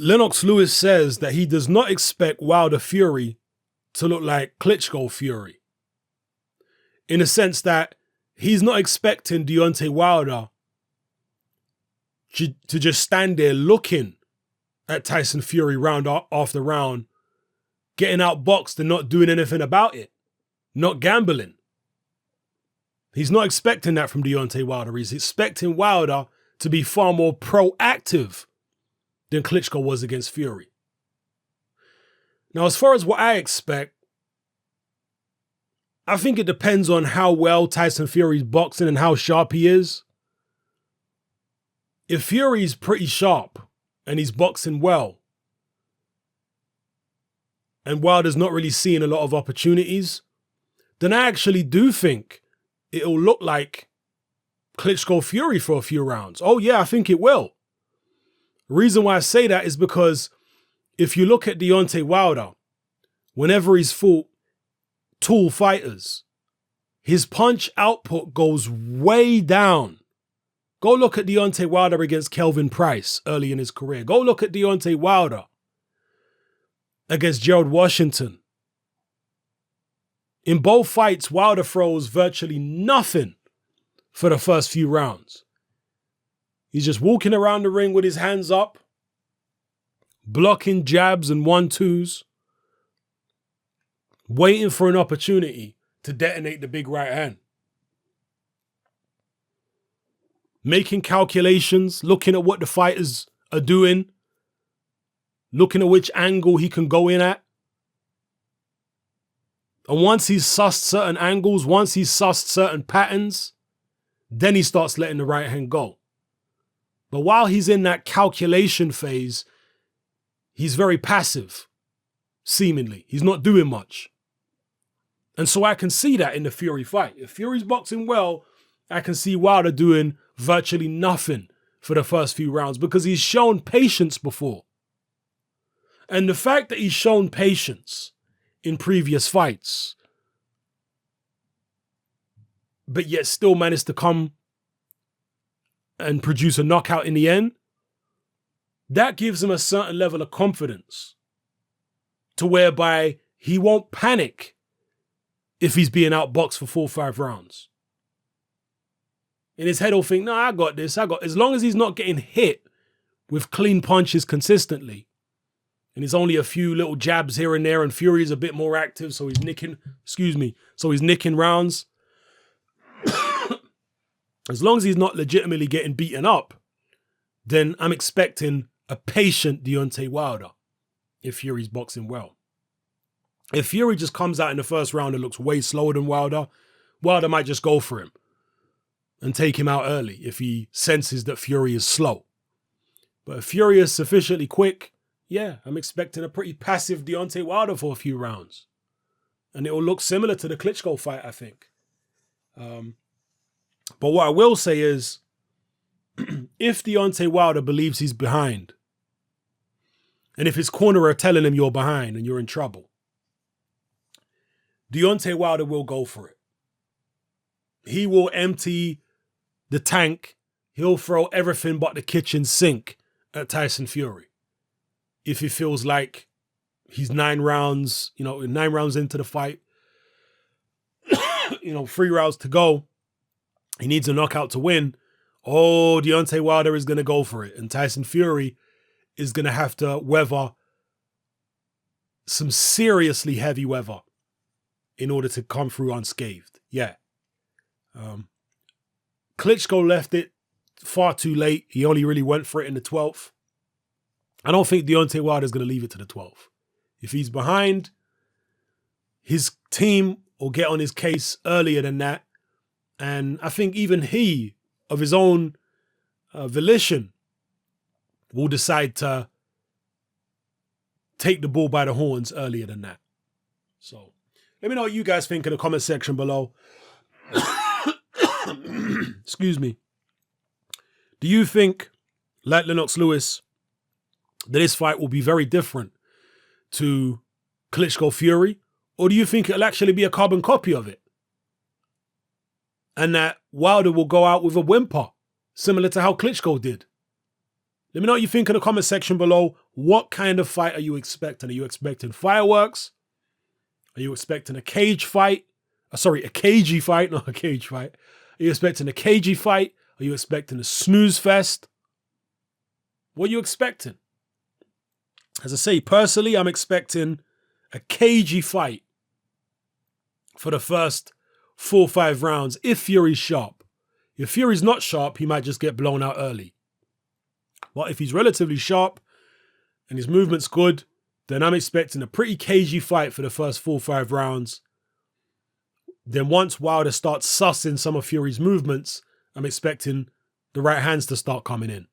Lennox Lewis says that he does not expect Wilder Fury to look like Klitschko Fury. In the sense that he's not expecting Deontay Wilder to just stand there looking at Tyson Fury round after round, getting outboxed and not doing anything about it, not gambling. He's not expecting that from Deontay Wilder. He's expecting Wilder to be far more proactive than Klitschko was against Fury. Now, as far as what I expect, I think it depends on how well Tyson Fury's boxing and how sharp he is. If Fury's pretty sharp and he's boxing well, and Wilder's not really seeing a lot of opportunities, then I actually do think it'll look like Klitschko Fury for a few rounds. Oh yeah, I think it will. The reason why I say that is because if you look at Deontay Wilder, whenever he's fought tall fighters, his punch output goes way down. Go look at Deontay Wilder against Kelvin Price early in his career. Go look at Deontay Wilder against Gerald Washington. In both fights, Wilder throws virtually nothing for the first few rounds. He's just walking around the ring with his hands up, blocking jabs and 1-2s, waiting for an opportunity to detonate the big right hand. Making calculations, looking at what the fighters are doing, looking at which angle he can go in at. And once he's sussed certain angles, once he's sussed certain patterns, then he starts letting the right hand go. But while he's in that calculation phase, he's very passive, seemingly. He's not doing much. And so I can see that in the Fury fight. If Fury's boxing well, I can see Wilder doing virtually nothing for the first few rounds because he's shown patience before. And the fact that he's shown patience in previous fights, but yet still managed to come and produce a knockout in the end, that gives him a certain level of confidence to whereby he won't panic if he's being outboxed for 4 or 5 rounds. In his head, he'll think, no, I got this. As long as he's not getting hit with clean punches consistently, and it's only a few little jabs here and there, and Fury is a bit more active, so he's nicking rounds. As long as he's not legitimately getting beaten up, then I'm expecting a patient Deontay Wilder if Fury's boxing well. If Fury just comes out in the first round and looks way slower than Wilder, Wilder might just go for him and take him out early if he senses that Fury is slow. But if Fury is sufficiently quick, yeah, I'm expecting a pretty passive Deontay Wilder for a few rounds. And it will look similar to the Klitschko fight, I think. But what I will say is, if Deontay Wilder believes he's behind, and if his corner are telling him you're behind and you're in trouble, Deontay Wilder will go for it. He will empty the tank. He'll throw everything but the kitchen sink at Tyson Fury if he feels like he's 9 rounds into the fight, 3 rounds to go. He needs a knockout to win. Oh, Deontay Wilder is going to go for it. And Tyson Fury is going to have to weather some seriously heavy weather in order to come through unscathed. Yeah. Klitschko left it far too late. He only really went for it in the 12th. I don't think Deontay Wilder is going to leave it to the 12th. If he's behind, his team will get on his case earlier than that. And I think even he, of his own volition, will decide to take the bull by the horns earlier than that. So let me know what you guys think in the comment section below. Excuse me. Do you think, like Lennox Lewis, that this fight will be very different to Klitschko Fury? Or do you think it'll actually be a carbon copy of it? And that Wilder will go out with a whimper, similar to how Klitschko did. Let me know what you think in the comment section below. What kind of fight are you expecting? Are you expecting fireworks? Are you expecting a cage fight? A cagey fight, not a cage fight. Are you expecting a cagey fight? Are you expecting a snooze fest? What are you expecting? As I say, personally, I'm expecting a cagey fight for the first 4 or 5 rounds if Fury's sharp. If Fury's not sharp, he might just get blown out early. But if he's relatively sharp and his movement's good, then I'm expecting a pretty cagey fight for the first 4 or 5 rounds. Then once Wilder starts sussing some of Fury's movements, I'm expecting the right hands to start coming in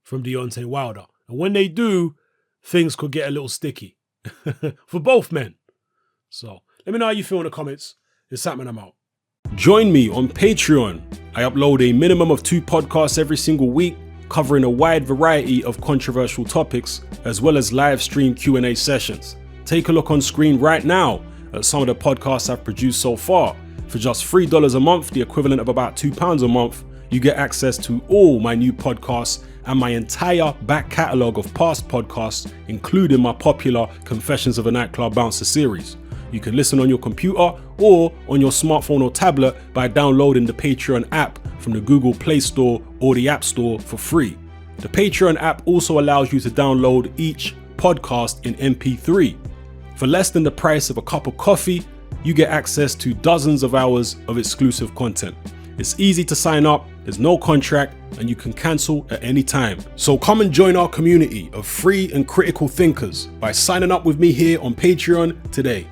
from Deontay Wilder. And when they do, things could get a little sticky for both men. So let me know how you feel in the comments. It's something I'm out. Join me on Patreon. I upload a minimum of 2 podcasts every single week, covering a wide variety of controversial topics, as well as live stream Q&A sessions. Take a look on screen right now at some of the podcasts I've produced so far. For just $3 a month, the equivalent of about £2 a month, you get access to all my new podcasts and my entire back catalogue of past podcasts, including my popular Confessions of a Nightclub Bouncer series. You can listen on your computer or on your smartphone or tablet by downloading the Patreon app from the Google Play Store or the App Store for free. The Patreon app also allows you to download each podcast in MP3. For less than the price of a cup of coffee, you get access to dozens of hours of exclusive content. It's easy to sign up, there's no contract, and you can cancel at any time. So come and join our community of free and critical thinkers by signing up with me here on Patreon today.